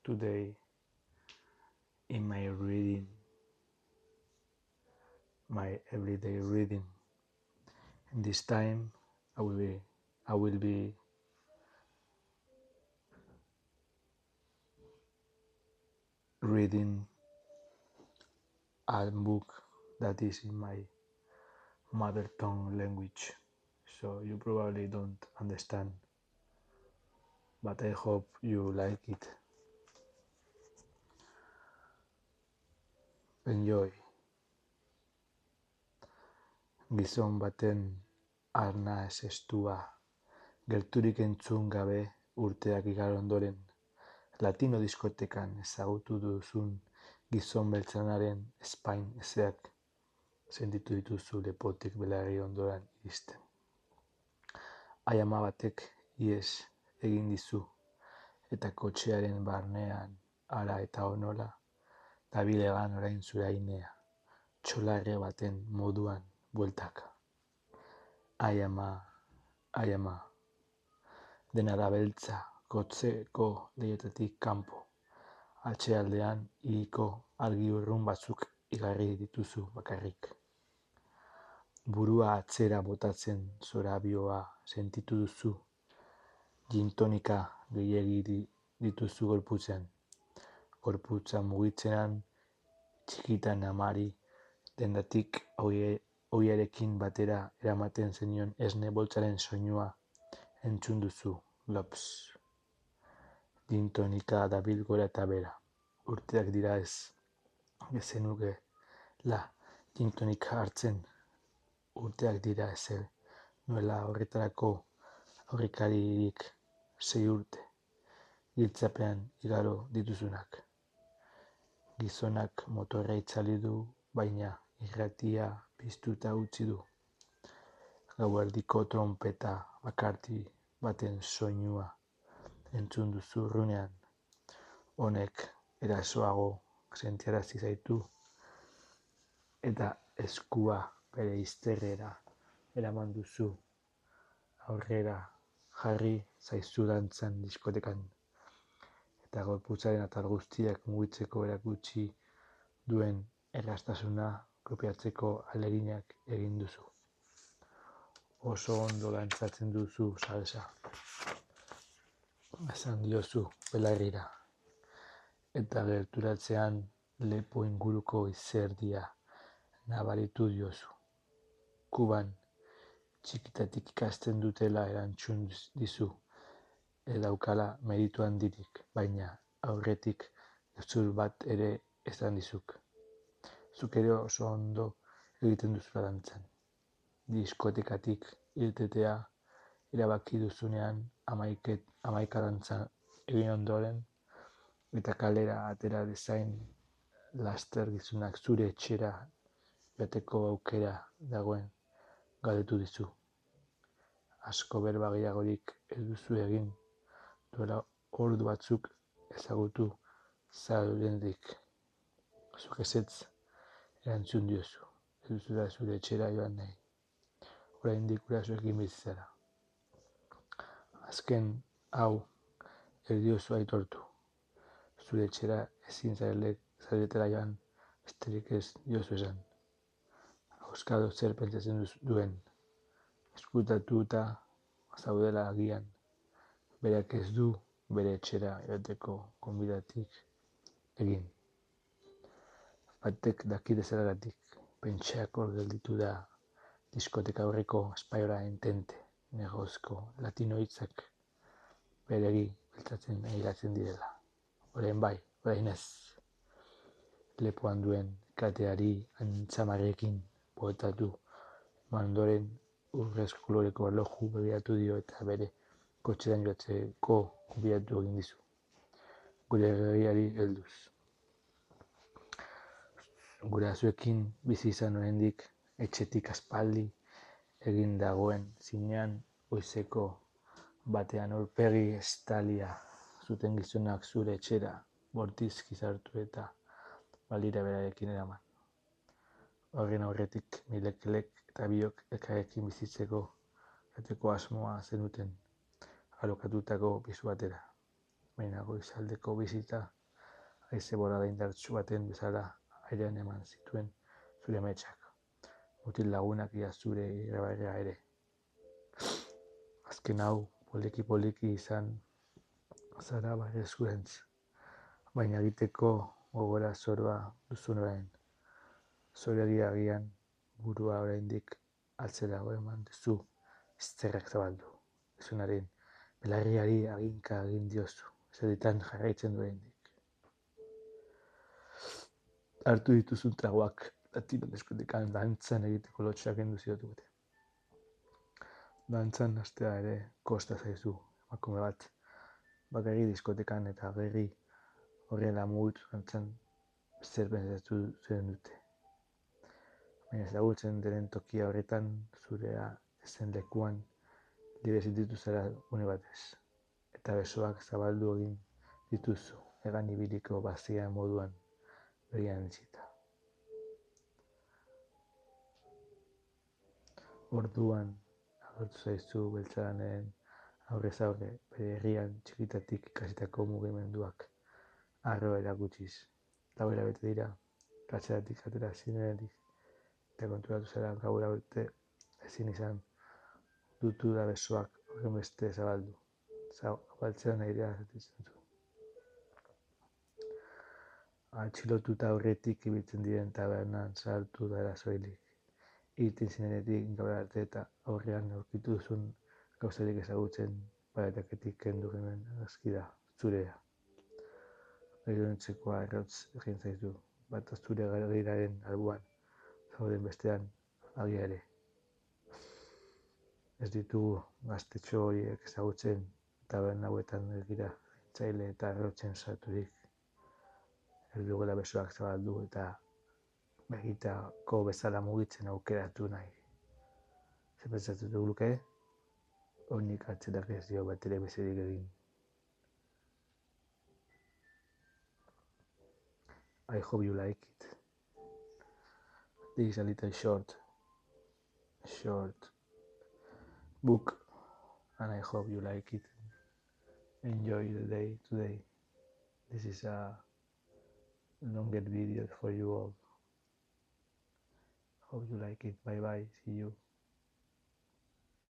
today in my reading, my everyday reading. And this time I will be reading a book that is in my mother tongue language, so you probably don't understand, but I hope you like it. Enjoy. Gizon baten arna estua, gerturik entzun gabe urteak igaro ondoren, latino diskotekan ezagutu duzun gizon beltzanaren espain ezeak sentitu dituzu lepotik belarri ondoran iristen. Aiama batek ihes egin dizu, eta kotxearen barnean ara eta onola dabilegan orain zure ainea, txolarre baten moduan bueltaka. Aiama, dena da beltza, kotzeko leietatik kanpo, atzealdean hiriko argi urrun batzuk igarri dituzu bakarrik. Burua atzera botatzen zorabioa sentitu duzu, gintonika gehiegi dituzu gorputzean. Gorputza mugitzenan txikitan amari dendatik ohiarekin batera eramaten zenion esne boltsaren soinua entzun duzu, lops. Gintonika dabil gora eta bera. Urteak dira ez zenuke la gintonika hartzen. Urteak dira ezer, nuela horretarako aurrekaririk 6 urte, giltzapean igaro dituzunak. Gizonak motorra itzali du, baina irratia piztuta utzi du. Gauerdiko trompeta bakarti baten soinua entzun duzu urrunean. Honek erasoago sentiarazi zaitu, eta eskua bere izterrera eraman duzu, aurrera jarri zaizu dantzan diskotekan, eta gorputzaren atal guztiak mugitzeko erakutsi duen erraztasuna kopiatzeko ahaleginak egin duzu. Oso ondo dantzatzen duzu salsa, esan diozu belarrira, eta gerturatzean lepo inguruko izerdia nabaritu diozu. Kuban txikitatik ikasten dutela erantzun dizu, ez daukala meritu handirik, baina aurretik gezur bat ere esan dizuk. Zuk ere oso ondo egiten duzula dantzan. Diskotekatik irtetea erabaki duzunean 11 dantzan egin ondoren, eta kalera atera dezain laster gizonak zure etxera joateko aukera dagoen galdetu dizu. Asko berba gehiagorik ez duzu egin, duela ordu batzuk ezagutu zaudenetik. Zuk ezetz erantzun diozu, ez duzu da zure etxera joan nahi. Oraindik gurasoekin bizi zara. Azken hau ez diozu aitortu. Zure etxera ezin zaretela joan, besterik ez diozu esan. Auskalo zer pentsatzen duen, eskutatuta zaudela agian, berak ez du bere etxera joateko gonbidatik egin. Batek daki dezalagatik, pentsak hor gelditu da diskoteka aurreko espaiora entente, negozko latino hitzak beregi beltzatzen egiratzen direla. Orain bai, orain ez. Lepoan duen kateari antzamarrekin botatu, mandoren urrez koloreko erloju begiratu dio eta bere kotxeran joatzeko gonbidatu egin dizu. Gure herriari helduz. Gurasoekin bizi izan oraindik etxetik aspaldi egin dagoen zinean goizeko batean aurpegi estalia zuten gizonak zure etxera bortizki sartu eta balira berarekin eraman. Horren aurretik milekelek eta biok elkarrekin bizitzeko jateko asmoa zenuten alokatutako pisu batera. baina goizaldeko bizita haize bolada indartsu baten bezala airean eman zituen zure ametsak, mutil lagunak ia zure irabarria ere. Azken hau poliki izan zara eskurantz, baina egiteko gogora zoroa duzun orain. Agian burua oraindik atzerago eman duzu, izterrak zabaldu. Gizonaren belarriari aginka egin diozu, zerditan jarraitzen du oraindik. Hartu dituzun tragoak latino diskotekan dantzan egiteko lotxak kendu ziote. Dantzan hastea ere kosta zaizu, emakume bat. Bakarri diskotekan eta gerri horrela mugitu dantzan zer pentsatu zen dute. Baina ezagutzen diren tokia horretan zurea ezen lekuan libre sentitu zara une batez. Eta besoak zabaldu egin dituzu, egan ibiliko bazia moduan begian itxita. Orduan agertu zaizu beltzaranen aurrez aurre bere herrian txikitatik ikasitako mugimenduak arro erakutsiz. 4 hilabete dira, katzeratik atera zinenetik, eta konturatu zara gaur arte ezin izan dutu da besoak horrenbeste zabaldu. Zabaltzean airea zatitzen zu. Atxilotuta aurretik ibiltzen diren tabernan sartu dara soilik. Irten zinenetik gaur arte eta aurrean aurkitu duzun gauzarik ezagutzen paretaketik kendu genuen argazki da, zurea. Begiruntzeko arrotz egin zaizu, bat zure garriraren albuan, zauden bestean agia ere. Ez ditugu gaztetxo horiek ezagutzen taberna hauetan egira zaintzaile eta arrotzen sarturik. Ez dugula besoak zabaldu eta begitako bezala mugitzen aukeratu nahi. Zer pentsatu duguluke? Honik atzerak ez dio bat ere bezerik egin. I hope you like it. This is a little short book, and I hope you like it. Enjoy the day today. This is a longer video for you all. Hope you like it. Bye bye. See you.